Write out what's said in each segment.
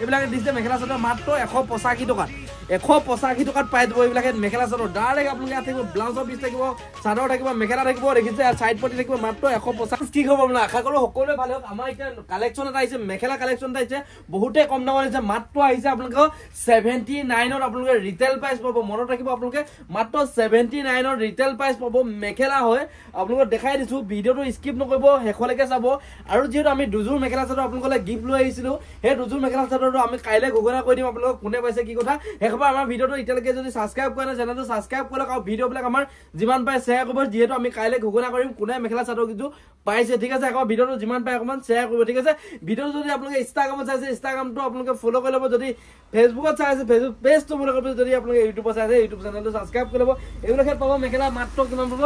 এইবিলাকে দিছে মেখেলা চাদৰ মাত্ৰ 185 টকাত 185 টকাত পাই যাব এইবিলাকে মেখেলা চাদৰ ডাইৰেক্ট আপোনালোকে থাকিব ব্লাউজৰ পিছ থাকিব চাদৰ থাকিব মেখেলা থাকিব দেখিছে আৰু সাইড পটি থাকিব মাত্ৰ 185 কি হ'ব মানে আশা কৰো সকলোৱে ভালে হওক আমাৰ এতিয়া কালেকচন এটা আহিছে মেখেলা কালেকচন এটা আহিছে বহুতে কম দামত আহিছে মাত্ৰ আহিছে আপোনালোকে 79ত আপোনালোকে ৰিটেল প্ৰাইস পাব মনত ৰাখিব আপোনালোকে মাত্ৰ 79ত ৰিটেল প্ৰাইস পাব মেখেলা হয় আপোনালোকক দেখাই দিছো ভিডিওটো স্কিপ নকৰিব হেখলৈকে চাব আৰু যেহেতু আমি দুজোৰ মেখেলা চাদৰ আপোনালোকলৈ গিফট লৈ আহিছিলো হে দুজোৰ মেখেলা চাদৰ আমি কাইলে ঘোষণা কৰি দিম আপোনালোকক কোনে পাইছে কি কথা হেকবা আমাৰ ভিডিওটো ইতিয়ালৈকে যদি সাবস্ক্ৰাইব কৰা নাই চেনেলটো সাবস্ক্ৰাইব কৰক আৰু ভিডিওবিলাক আমাৰ যিমান পায় শেয়াৰ কৰিব যেহেতু আমি কাইলে ঘোষণা কৰিম কোনে মেখেলা চাদৰ কিছু পাইছে ঠিক আছে আকৌ ভিডিওটো যিমান পায় অকমান শেয়াৰ কৰিব ঠিক আছে ভিডিওটো যদি আপোনালোকে ইনষ্টাগ্ৰামত চাইছে ইনষ্টাগ্ৰামটো আপোনালোকে ফলো কৰি ল'ব যদি ফেসবুকত চাইছে ফেসবুক পেজটো ফলো কৰিব যদি আপোনালোকে ইউটিউবত চাইছে ইউটিউব চেনেলটো সাবস্ক্ৰাইব কৰি ল'ব এইবিলাকে পাব মেখেলা মাত্ৰ কিমান পাব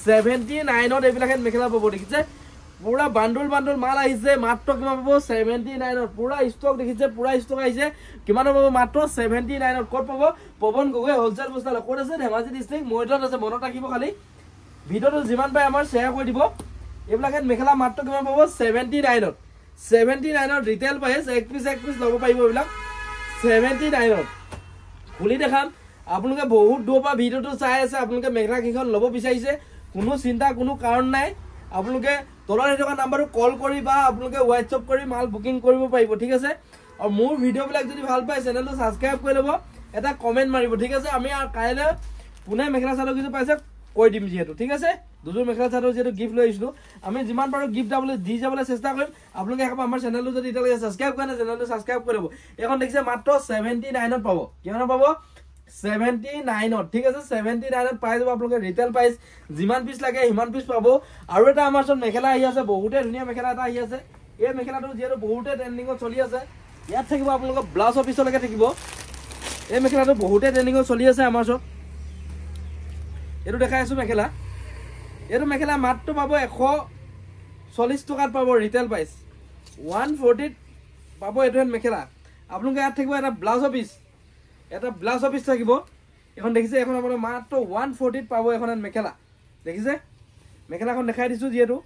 79ত এইবিলাকে মেখেলা পাব দেখিছে পুৰা বান্ডল বান্ডল মাল আহিছে মাত্ৰ কিমান পাব 79ত পুৰা স্টক দেখিছে পুৰা স্টক আহিছে কিমান পাব মাত্ৰ 79ত ক'ত পাব পৱন গগৈ হোলসেল বস্তাল ক'ত আছে ধেমাজি ডিস্ট্ৰিক্ট মইদত আছে মনত ৰাখিব খালি ভিডিওটো যিমান পায় আমাৰ শেয়াৰ কৰি দিব এইবিলাকে মেখেলা মাত্ৰ কিমান পাব 79ত ৰিটেল প্ৰাইস এক পিস ল'ব পাৰিব এইবিলাক 79ত খুলি দেখাম আপোনালোকে বহুত দূৰৰ পৰা ভিডিওটো চাই আছে আপোনালোকে মেখেলা কিখন ল'ব বিচাৰিছে কোনো চিন্তা কোনো কাৰণ নাই আপোনালোকে তলৰ থকা নাম্বাৰটো কল কৰি বা আপোনালোকে WhatsApp কৰি মাল বুকিং কৰিব পাৰিব ঠিক আছে আৰু মোৰ ভিডিওবিলাক যদি ভাল পায় চেনেলটো সাবস্ক্ৰাইব কৰি ল'ব এটা কমেন্ট মাৰিব ঠিক আছে আমি কাইলে পুনে মেখেলা চাদৰ কিছু পাইছে কৈ দিম যেহেতু ঠিক আছে দুজোৰ মেখেলা চাদৰ যেহেতু গিফট লৈ আহিছো আমি যিমান পাৰো গিফট দি যাবলৈ চেষ্টা কৰিম আপোনালোকে একবাৰ আমাৰ চেনেলটো যদি ইতিয়ালৈকে সাবস্ক্ৰাইব কৰা নাই চেনেলটো সাবস্ক্ৰাইব কৰি ল'ব এখন দেখিছে মাত্ৰ 79ত পাব কিমান পাব 79ত ঠিক আছে 79ত পাই যাব আপোনালোকে ৰিটেল প্ৰাইস যিমান পিস লাগে হিমান পিস পাব আৰু এটা আমাৰ সব মেখেলা আহি আছে বহুতে ধুনিয়া মেখেলা এটা আহি আছে এই মেখেলাটো যেহেতু বহুতে ট্ৰেন্ডিংত চলি আছে ইয়াত থাকিব আপোনালোকৰ ব্লাউজ অফিচলৈকে থাকিব এই মেখেলাটো বহুতে ট্ৰেন্ডিংত চলি আছে আমাৰ সব এটো দেখাই আছো মেখেলা এটো মেখেলা মাত্ৰ পাব 140 টকাত পাব ৰিটেল প্ৰাইস 140ত পাব এটো মেখেলা আপোনালোকে ইয়াত থাকিব এটা ব্লাউজ অফিচ এটা ব্লাউজ অফিচ থাকিব এখন দেখিছে এখন আপোনাৰ মাত্ৰ 140ত পাব এখন মেখেলা দেখিছে মেখেলাখন দেখাই দিছো যেহেতু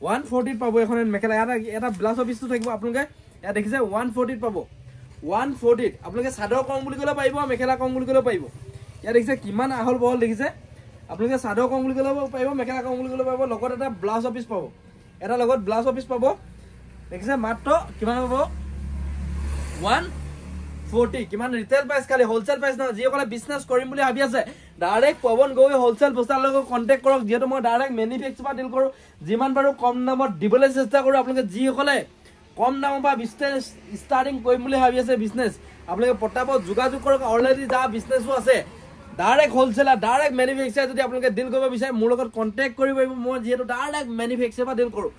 140ত পাব এখন মেখেলা এটা ব্লাউজ অফিচটো থাকিব আপোনালোকে ইয়াত দেখিছে 140ত পাব 140ত আপোনালোকে চাদৰ কম বুলি ক'লে পাৰিব মেখেলা কম বুলি ক'লে পাৰিব ইয়াত দেখিছে কিমান আহল বহল দেখিছে আপোনালোকে চাদৰ কম বুলি ক'লে পাৰিব মেখেলা কম বুলি ক'লে পাৰিব লগত এটা ব্লাউজ অফিচ পাব এটা লগত ব্লাউজ অফিচ পাব দেখিছে মাত্ৰ কিমান পাব 140 কিমান ৰিটেল প্ৰাইস খালি হোলসেল প্ৰাইস না যিসকলে বিজনেস কৰিম বুলি ভাবি আছে ডাইৰেক্ট পৱন গগৈ হোলসেল বস্তাৰ লগত কন্টাক্ট কৰক যেহেতু মই ডাইৰেক্ট ম্যানুফ্যাকচাৰ ডিল কৰো যিমান পাৰো কম দামত দিবলৈ চেষ্টা কৰো আপোনালোকে যিসকলে কম দামৰ পৰা বিজনেস ষ্টাৰ্টিং কৰিম বুলি ভাবি আছে বিজনেস আপোনালোকে পটাপট যোগাযোগ কৰক অলৰেডি যা বিজনেসও আছে ডাইৰেক্ট হোলসেলাৰ ডাইৰেক্ট ম্যানুফ্যাকচাৰ যদি আপোনালোকে ডিল কৰিব বিচাৰে মোৰ লগত কন্টাক্ট কৰিব পাৰিব মই যেহেতু ডাইৰেক্ট ম্যানুফ্যাকচাৰ ডিল কৰো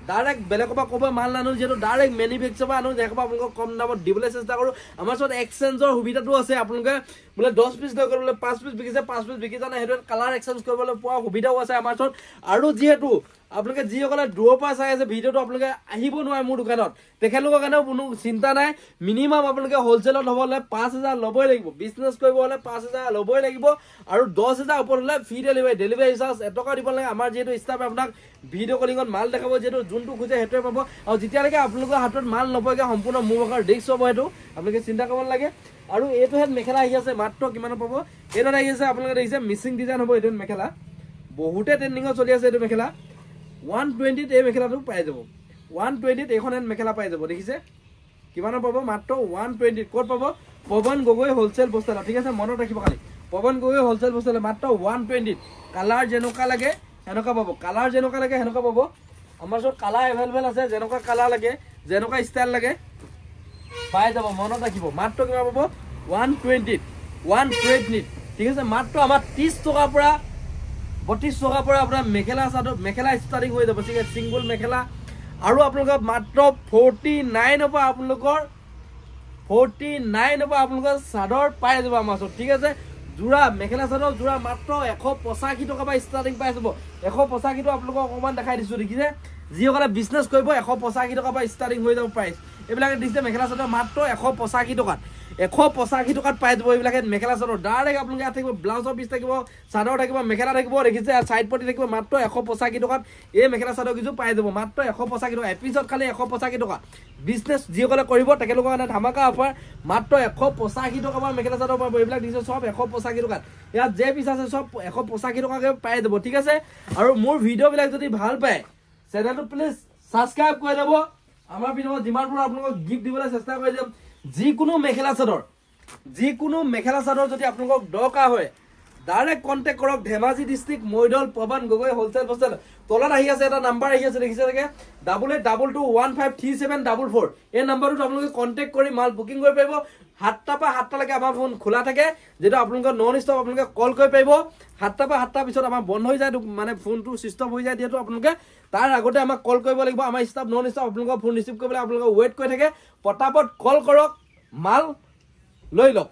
ডাইৰেক্ট বেলেগৰ পৰা ক'ব মাল নানো যেহেতু ডাইৰেক্ট ম্যানুফ্যাকচাৰ আনো দেখবা আপোনালোকক কম দামত দিবলৈ চেষ্টা কৰো আমাৰ ওচৰত এক্সচেঞ্জৰ সুবিধাটো আছে আপোনালোকে বোলে 10 পিস লৈ কৰিলে 5 পিস বিকিছে 5 পিস বিকি জানা হেটো কালাৰ এক্সচেঞ্জ কৰিবলৈ পোৱা সুবিধাও আছে আমাৰ ওচৰত আৰু যেহেতু আপোনালোকে যিসকলে দূৰৰ পৰা চাই আছে ভিডিওটো আপোনালোকে আহিব নোৱাৰে মোৰ দোকানত তেখেতলোকৰ কাৰণেও কোনো চিন্তা নাই মিনিমাম আপোনালোকে হোলসেলত হ'বলে 5000 ল'বই লাগিব বিজনেস কৰিব হ'লে 5000 ল'বই লাগিব আৰু 10000 ওপৰ হ'লে ফ্ৰী ডেলিভাৰী চাৰ্জ এটকা দিব লাগে আমাৰ যেহেতু ষ্টাফে আপোনাক ভিডিও কলিঙত মাল দেখাব যেহেতু যোনটো খুজে হেটোৱে পাব আৰু যেতিয়ালৈকে আপোনালোকৰ হাতত মাল নপয়গে সম্পূৰ্ণ মোৰ ভাগৰ ৰিস্ক হ'ব হেটো আপোনালোকে চিন্তা কৰিব নালাগে আৰু এইটো হেড মেখেলা আহি আছে মাত্ৰ কিমান পাব এইটো আহি আছে আপোনালোকে দেখিছে মিচিং ডিজাইন হ'ব এইটো মেখেলা বহুতে ট্ৰেন্ডিংত চলি আছে এইটো মেখেলা 120ত এই মেখেলাটো পাই যাব 120ত এখন মেখেলা পাই যাব দেখিছে কিমান পাব মাত্ৰ 120ত ক'ত পাব পৱন গগৈ হোলসেল বস্তালা ঠিক আছে মনত ৰাখিব খালি পৱন গগৈ হোলসেল বস্তালা মাত্ৰ 120ত কালাৰ যেনকা লাগে হেনকা পাব কালাৰ যেনকা লাগে হেনকা পাব আমাৰ ওচৰত কালাৰ এভেইলেবল আছে যেনকা কালাৰ লাগে যেনকা ষ্টাইল লাগে পাই যাব মনত ৰাখিব মাত্ৰ কিমান পাব 120ত ঠিক আছে মাত্ৰ আমাৰ 30 টকাৰ পৰা 32 টকাৰ পৰা আপোনাৰ মেখেলা চাদৰ মেখেলা ষ্টাৰ্টিং হৈ যাব ঠিক আছে সিঙ্গল মেখেলা আৰু আপোনালোকৰ মাত্ৰ 49ৰ পৰা আপোনালোকৰ চাদৰ পাই যাব আমাৰ ওচৰত ঠিক আছে জোৰা মেখেলা চাদৰ জোৰা মাত্ৰ 185 টকা পৰা ষ্টাৰ্টিং পাই যাব 185 টো আপোনালোকক অকমান দেখাই দিছো দেখিছে যিসকলে বিজনেস কৰিব 185 টকা পৰা ষ্টাৰ্টিং হৈ যাব প্ৰাইস এইবিলাকে দিছে মেখেলা চাদৰ মাত্ৰ 185 টকাত 185 টকাত পাই যাব এইবিলাকে মেখেলা চাদৰ ডাইৰেক্ট আপোনালোকে ইয়াত থাকিব ব্লাউজৰ পিছ থাকিব চাদৰ থাকিব মেখেলা থাকিব দেখিছে আৰু সাইড পটি থাকিব মাত্ৰ 185 টকাত এই মেখেলা চাদৰ কিছু পাই যাব মাত্ৰ 185 টকা এপিছত খালি 185 টকা বিজনেছ যিসকলে কৰিব তেখেতলোকৰ কাৰণে ধামাকা অফাৰ মাত্ৰ 185 টকা বা মেখেলা চাদৰ পাব এইবিলাক দিছে সব 185 টকাত ইয়াত যে পিছ আছে সব 185 টকাকে পাই যাব ঠিক আছে আৰু মোৰ ভিডিঅ'বিলাক যদি ভাল পায় চেনেলটো প্লিজ সাবস্ক্ৰাইব কৰি দেব আমাৰ ভিডিঅ' যিমানবোৰ আপোনালোকক গিফট দিবলৈ চেষ্টা কৰি যাম যিকোনো মেখেলা চাদৰ যদি আপোনালোকক দৰকাৰ হয় ডাইৰেক্ট কন্টেক্ট কৰক ধেমাজি ডিস্ট্ৰিক্ট মৈদল পৱন গগৈ হোলসেল বস্তাল তলত আহি আছে এটা নাম্বাৰ আহি আছে দেখিছে থাকে 8822153744 এই নাম্বাৰটোত আপোনালোকে কন্টেক্ট কৰি মাল বুকিং কৰি পাৰিব 7টা পৰা 7টা লৈকে আমাৰ ফোন খোলা থাকে যেটা আপোনালোকৰ নন ষ্টপ আপোনালোকে কল কৰি পাৰিব 7টা পৰা 7টা পিছত আমাৰ বন্ধ হৈ যায় মানে ফোনটো সুইচ অফ হৈ যায় দিয়েতো আপোনালোকে তাৰ আগতে আমাক কল কৰিব লাগিব আমাৰ ষ্টাফ নন ষ্টপ আপোনালোকৰ ফোন ৰিচিভ কৰিবলৈ আপোনালোকে ৱেইট কৰি থাকে পটাপট কল কৰক মাল লৈ লওক